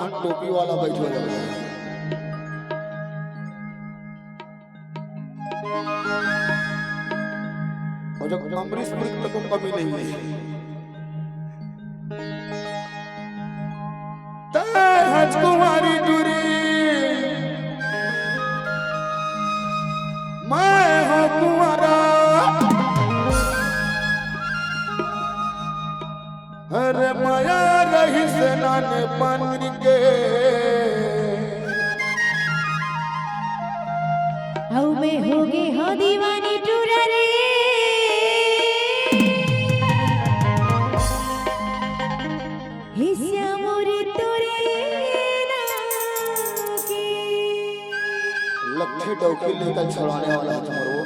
कान टोपी वाला बैठो जाओ। और जब अमरीश पुरी तक को कमी नहीं है राजकुमारी दूरी मैं हूँ कुंवारा अरे माया रही से नाने बन के आओ मैं होगे हाँ दीवानी टूरा रे हिस्सा मोरे तोरे नाके लक्ष्य डोकी लेकर छुड़ाने वाला है तुम्हारो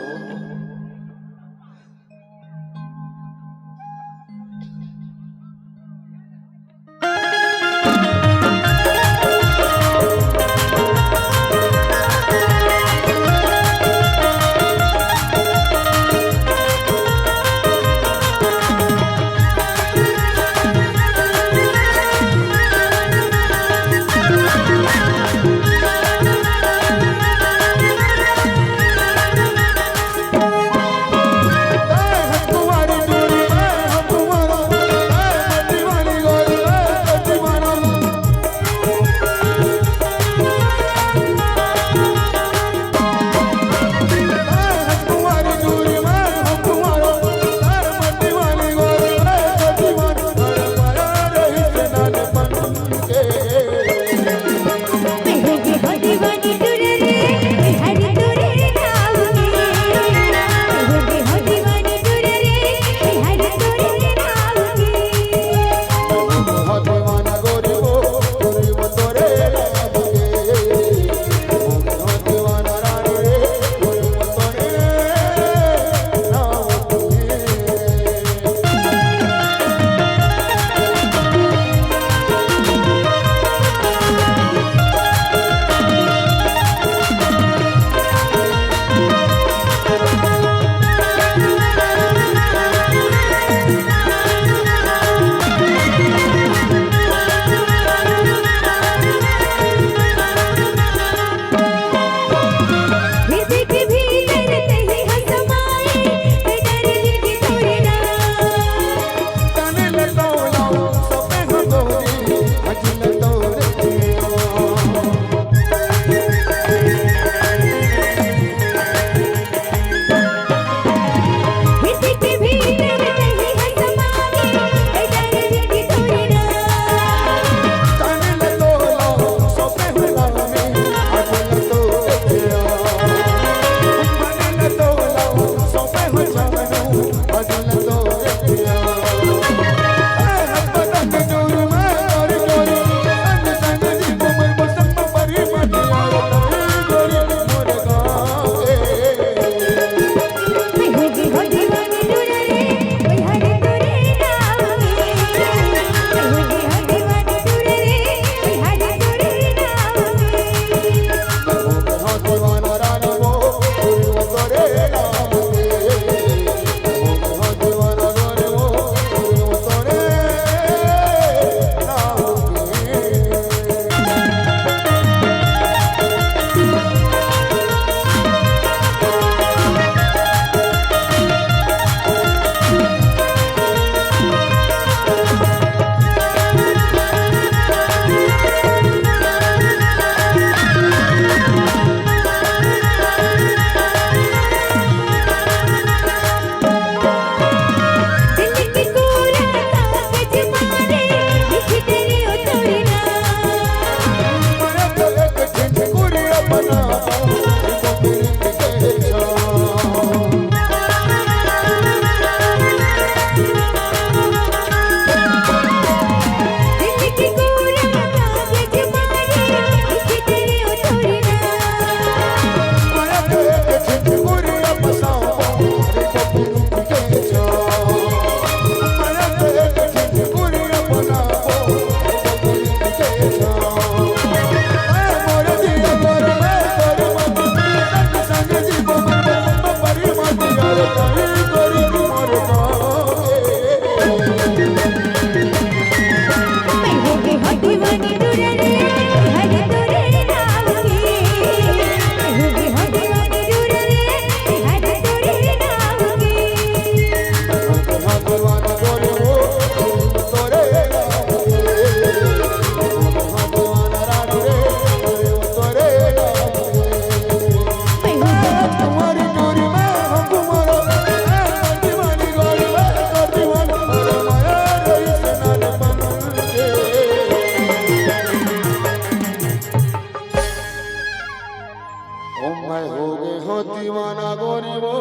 मैं हो गए हो दीवाना गोरी वो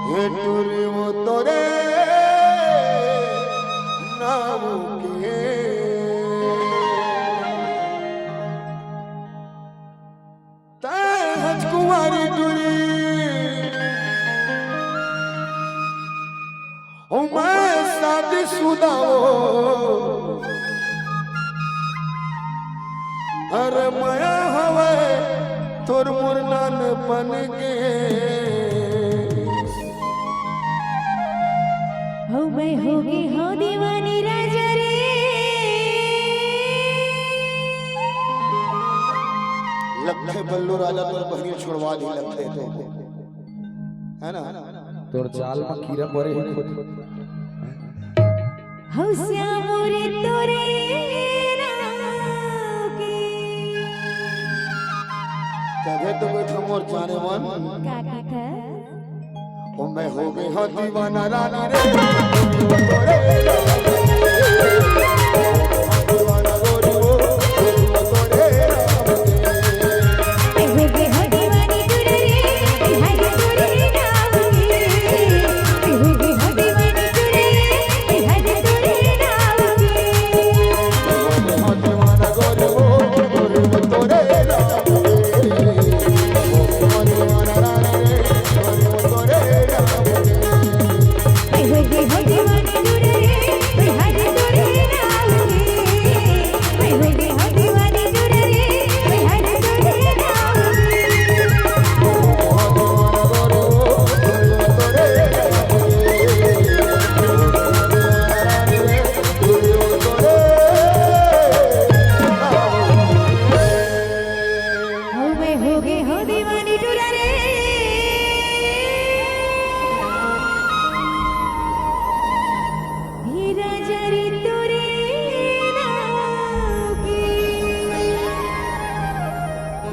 ये टूरी वो तोरे नाम के तज कुमारी टूरी ओ मैं शादीशुदा हो अरे माया हवे तोर मुरनान बन के हो मैं होगी हो दीवानी राजा रे लखे बल्लू राजा तोर बहनी छोड़वा दी लखे तो है ना तोर चाल में कीड़ा पड़े खुद हो श्याम रे तोरे नाम के कहे तो बैठो मोर जाने मन का था ओ मैं हो गई हो दीवाना रानी रे तोरे दीवाना गोरी वो तोरे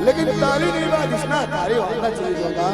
लेकिन तारी नहीं बात इसना तारी होना चाहिए होगा